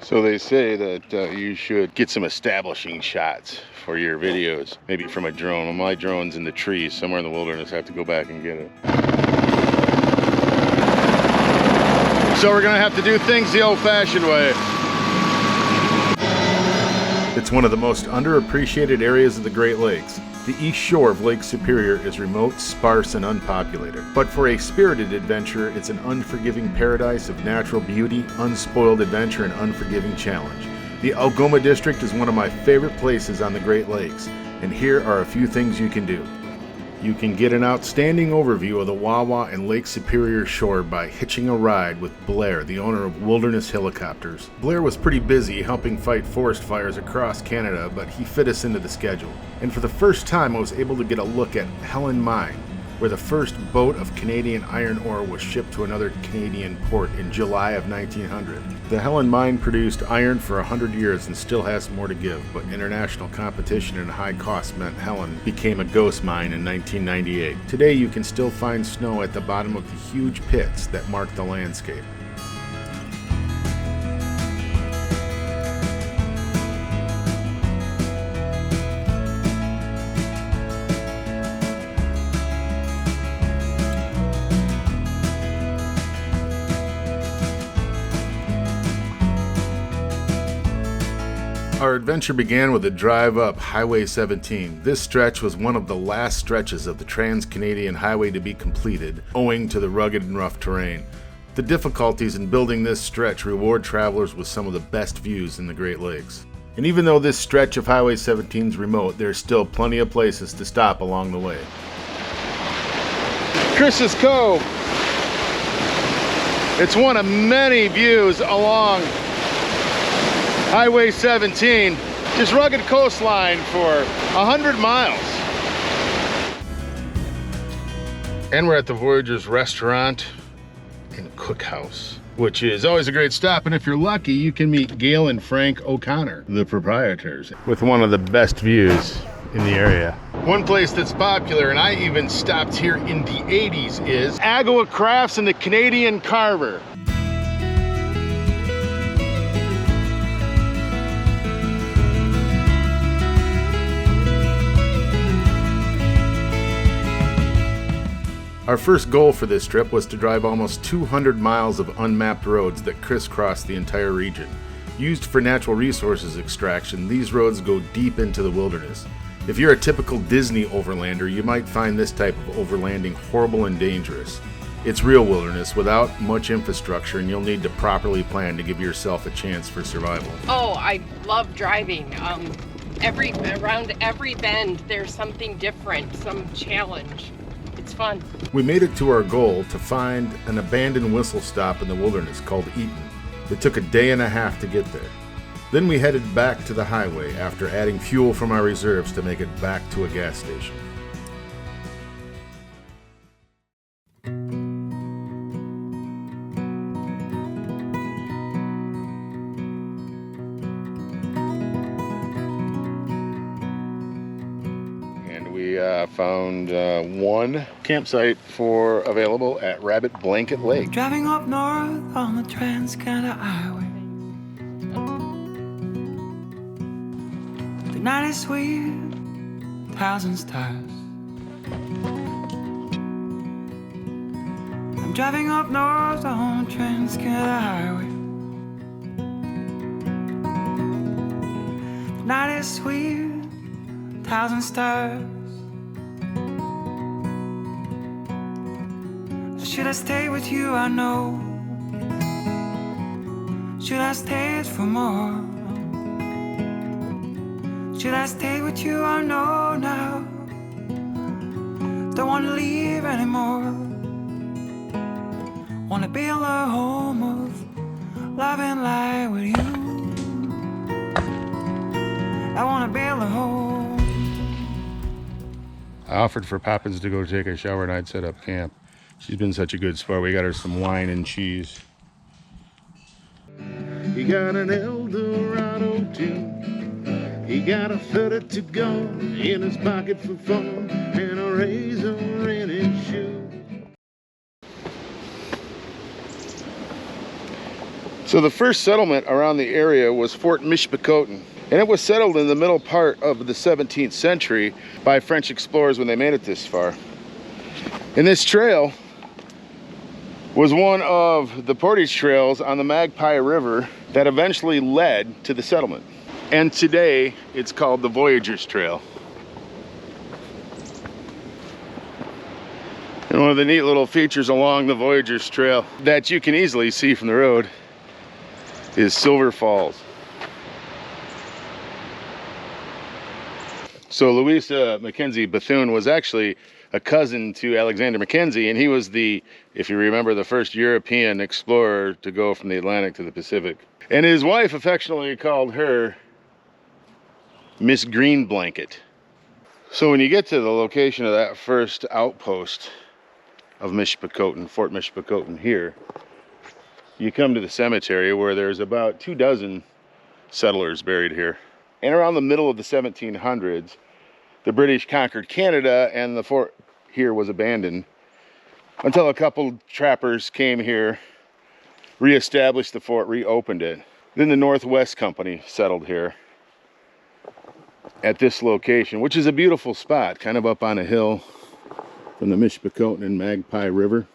So they say that you should get some establishing shots for your videos, maybe from a drone. Well, my drone's in the trees somewhere in the wilderness. I have to go back and get it. So we're gonna have to do things the old-fashioned way. It's one of the most underappreciated areas of the Great Lakes. The east shore of Lake Superior is remote, sparse, and unpopulated. But for a spirited adventurer, it's an unforgiving paradise of natural beauty, unspoiled adventure, and unforgiving challenge. The Algoma District is one of my favorite places on the Great Lakes, and here are a few things you can do. You can get an outstanding overview of the Wawa and Lake Superior shore by hitching a ride with Blair, the owner of Wilderness Helicopters. Blair was pretty busy helping fight forest fires across Canada, but he fit us into the schedule. And for the first time, I was able to get a look at Helen Mine, where the first boat of Canadian iron ore was shipped to another Canadian port in July of 1900. The Helen Mine produced iron for 100 years and still has more to give, but international competition and high costs meant Helen became a ghost mine in 1998. Today you can still find snow at the bottom of the huge pits that mark the landscape. Our adventure began with a drive up Highway 17. This stretch was one of the last stretches of the Trans-Canadian Highway to be completed, owing to the rugged and rough terrain. The difficulties in building this stretch reward travelers with some of the best views in the Great Lakes. And even though this stretch of Highway 17 is remote, there's still plenty of places to stop along the way. Chris's Cove. It's one of many views along Highway 17, just rugged coastline for 100 miles. And we're at the Voyagers Restaurant and Cookhouse, which is always a great stop. And if you're lucky, you can meet Gail and Frank O'Connor, the proprietors, with one of the best views in the area. One place that's popular, and I even stopped here in the 80s, is Agawa Crafts and the Canadian Carver. Our first goal for this trip was to drive almost 200 miles of unmapped roads that crisscross the entire region. Used for natural resources extraction, these roads go deep into the wilderness. If you're a typical Disney overlander, you might find this type of overlanding horrible and dangerous. It's real wilderness without much infrastructure, and you'll need to properly plan to give yourself a chance for survival. Oh, I love driving. Around every bend, there's something different, some challenge. It's fun. We made it to our goal to find an abandoned whistle stop in the wilderness called Eaton. It took a day and a half to get there. Then we headed back to the highway after adding fuel from our reserves to make it back to a gas station. Found one campsite available at Rabbit Blanket Lake. Driving up north on the Trans-Canada Highway. The night is sweet, 1,000 stars. I'm driving up north on the Trans-Canada Highway. The night is sweet, 1,000 stars. Should I stay with you? I know. Should I stay for more? Should I stay with you? I know now. Don't want to leave anymore. Want to build a home of love and light with you. I want to build a home. I offered for Poppins to go take a shower and I'd set up camp. She's been such a good sport. We got her some wine and cheese. He got an Eldorado too. He got a 32 in his pocket for fun and a razor in his shoe. So the first settlement around the area was Fort Mishpacoton, and it was settled in the middle part of the 17th century by French explorers when they made it this far. And this trail was one of the portage trails on the Magpie River that eventually led to the settlement. And today it's called the Voyagers Trail. And one of the neat little features along the Voyagers Trail that you can easily see from the road is Silver Falls. So Louisa Mackenzie Bethune was actually a cousin to Alexander Mackenzie, and he was the, if you remember, the first European explorer to go from the Atlantic to the Pacific. And his wife affectionately called her Miss Green Blanket. So when you get to the location of that first outpost of Mishpacoton, Fort Mishpacoton here, you come to the cemetery where there's about 24 settlers buried here. And around the middle of the 1700s, the British conquered Canada and the fort here was abandoned until a couple trappers came here, reestablished the fort, reopened it. Then the Northwest Company settled here at this location, which is a beautiful spot, kind of up on a hill from the Mishpacoton and Magpie River.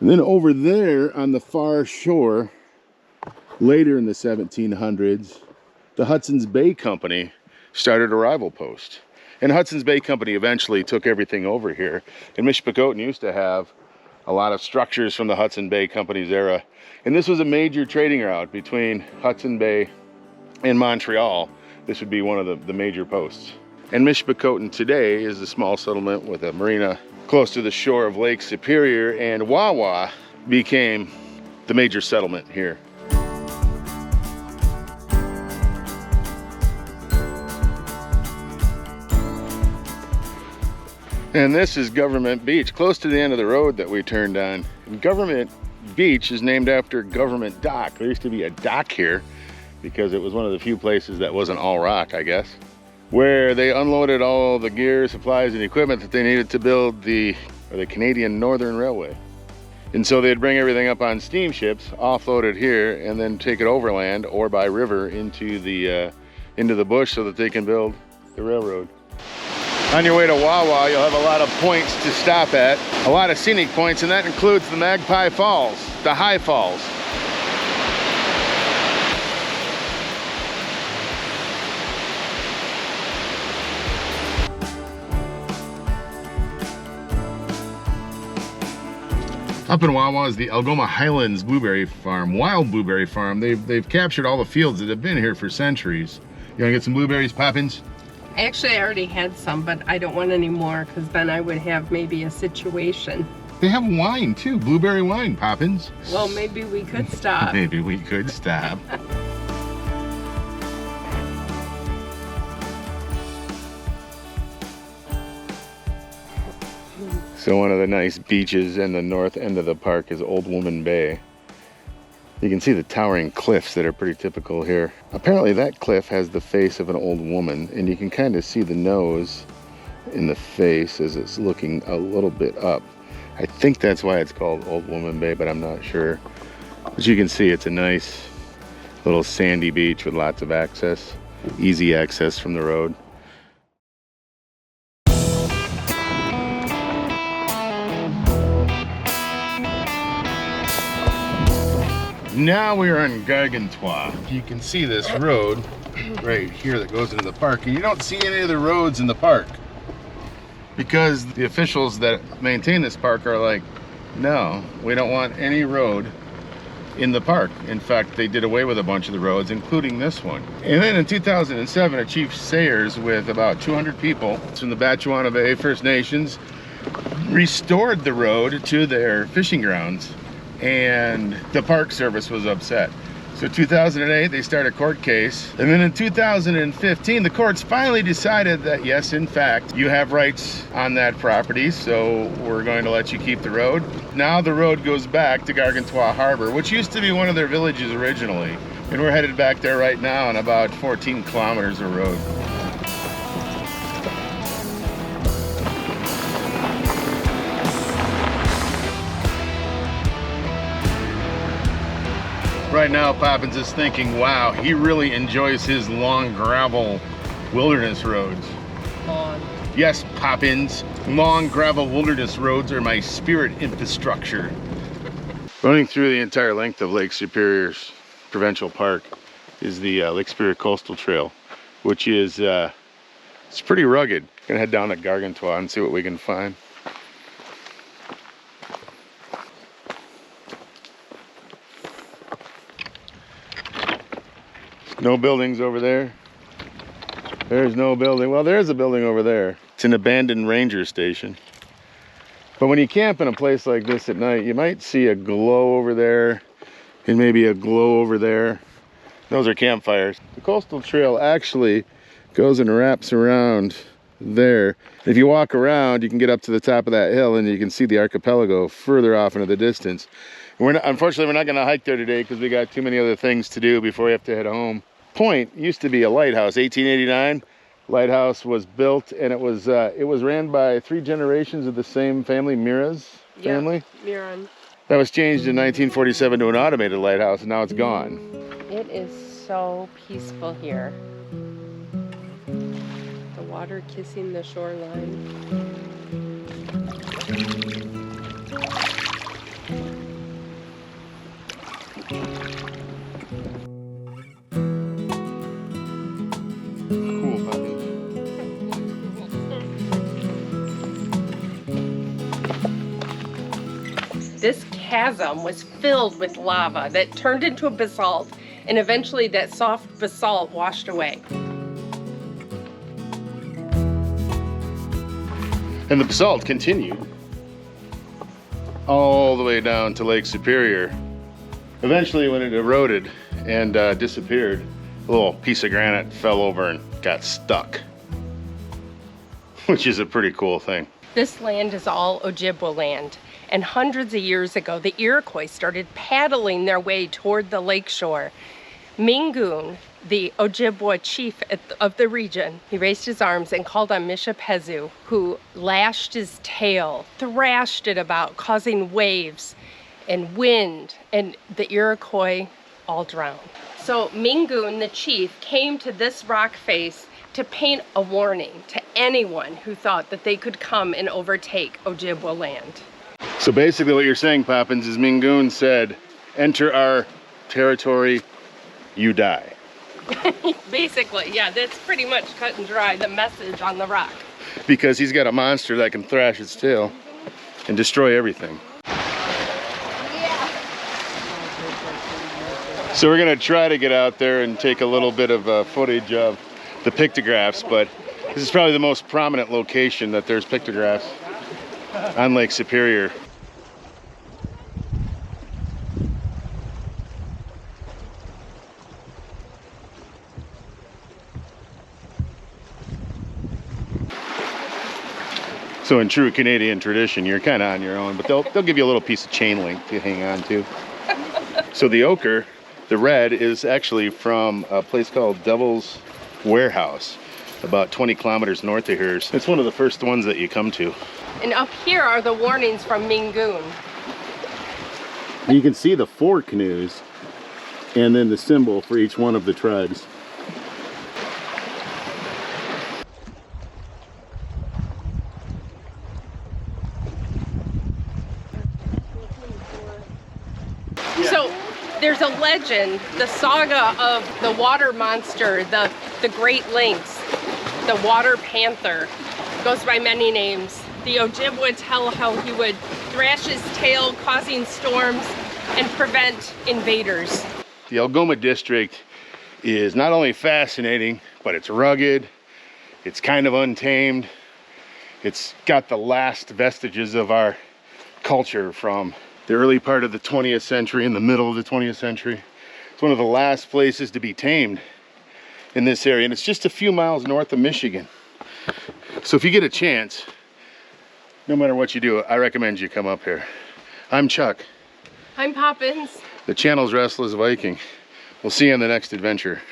And then over there on the far shore, later in the 1700s, the Hudson's Bay Company started a rival post. And Hudson's Bay Company eventually took everything over here. And Mishpacoton used to have a lot of structures from the Hudson Bay Company's era. And this was a major trading route between Hudson Bay and Montreal. This would be one of the major posts. And Mishpacoton today is a small settlement with a marina close to the shore of Lake Superior, and Wawa became the major settlement here. And this is Government Beach, close to the end of the road that we turned on. And Government Beach is named after Government Dock. There used to be a dock here because it was one of the few places that wasn't all rock, I guess, where they unloaded all the gear, supplies, and equipment that they needed to build the Canadian Northern Railway. And so they'd bring everything up on steamships, offload it here, and then take it overland or by river into the bush so that they can build the railroad. On your way to Wawa, you'll have a lot of points to stop at, a lot of scenic points, and that includes the Magpie Falls, the High Falls. Up in Wawa is the Algoma Highlands Blueberry Farm, wild blueberry farm. They've captured all the fields that have been here for centuries. You wanna get some blueberries, Poppins? Actually, I already had some, but I don't want any more because then I would have maybe a situation. They have wine too, blueberry wine, Poppins. Well, maybe we could stop. Maybe we could stop. So one of the nice beaches in the north end of the park is Old Woman Bay. You can see the towering cliffs that are pretty typical here. Apparently that cliff has the face of an old woman, and you can kind of see the nose in the face as it's looking a little bit up. I think that's why it's called Old Woman Bay, but I'm not sure. As you can see, it's a nice little sandy beach with lots of access, easy access from the road. Now we're on Gargantua. You can see this road right here that goes into the park, and you don't see any of the roads in the park because the officials that maintain this park are like, no, we don't want any road in the park. In fact, they did away with a bunch of the roads, including this one. And then in 2007, a Chief Sayers with about 200 people from the Batchewana Bay First Nations restored the road to their fishing grounds, and the Park Service was upset. So 2008, they started a court case. And then in 2015, the courts finally decided that yes, in fact, you have rights on that property, so we're going to let you keep the road. Now the road goes back to Gargantua Harbor, which used to be one of their villages originally. And we're headed back there right now on about 14 kilometers of road. Right now, Poppins is thinking, wow, he really enjoys his long gravel wilderness roads. Long. Yes, Poppins, long gravel wilderness roads are my spirit infrastructure. Running through the entire length of Lake Superior's Provincial Park is the Lake Superior Coastal Trail, which is it's pretty rugged. Gonna head down to Gargantua and see what we can find. No buildings over there. There's no building. Well, there's a building over there. It's an abandoned ranger station. But when you camp in a place like this at night, you might see a glow over there and maybe a glow over there. Those are campfires. The coastal trail actually goes and wraps around there. If you walk around, you can get up to the top of that hill and you can see the archipelago further off into the distance. Unfortunately, we're not going to hike there today because we got too many other things to do before we have to head home. Point used to be a lighthouse. 1889, lighthouse was built, and it was ran by 3 generations of the same family, Mira's family. Yeah, Miran. That was changed in 1947 to an automated lighthouse, and now it's gone. It is so peaceful here. The water kissing the shoreline. Cool, puppy. This chasm was filled with lava that turned into a basalt, and eventually that soft basalt washed away. And the basalt continued all the way down to Lake Superior. Eventually, when it eroded and disappeared, a little piece of granite fell over and got stuck, which is a pretty cool thing. This land is all Ojibwa land, and hundreds of years ago, the Iroquois started paddling their way toward the lakeshore. Mingoon, the Ojibwa chief of the region, he raised his arms and called on Mishapezu, who lashed his tail, thrashed it about, causing waves and wind, and the Iroquois all drowned. So Mingoon, the chief, came to this rock face to paint a warning to anyone who thought that they could come and overtake Ojibwa land. So basically what you're saying, Poppins, is Mingoon said, enter our territory, you die. Basically, yeah, that's pretty much cut and dry, the message on the rock. Because he's got a monster that can thrash its tail and destroy everything. So we're gonna try to get out there and take a little bit of footage of the pictographs, but this is probably the most prominent location that there's pictographs on Lake Superior. So in true Canadian tradition, you're kind of on your own, but they'll give you a little piece of chain link to hang on to. So the ochre, the red, is actually from a place called Devil's Warehouse, about 20 kilometers north of here. It's one of the first ones that you come to. And up here are the warnings from Mingoon. You can see the 4 canoes and then the symbol for each one of the tribes. So there's a legend, the saga of the water monster, the Great Lynx, the water panther, goes by many names. The Ojibwa tell how he would thrash his tail, causing storms and prevent invaders. The Algoma district is not only fascinating, but it's rugged, it's kind of untamed, it's got the last vestiges of our culture from the early part of the 20th century and the middle of the 20th century. It's one of the last places to be tamed in this area, and it's just a few miles north of Michigan. So if you get a chance, no matter what you do, I recommend you come up here. I'm Chuck. I'm Poppins. The channel's Restless Viking. We'll see you on the next adventure.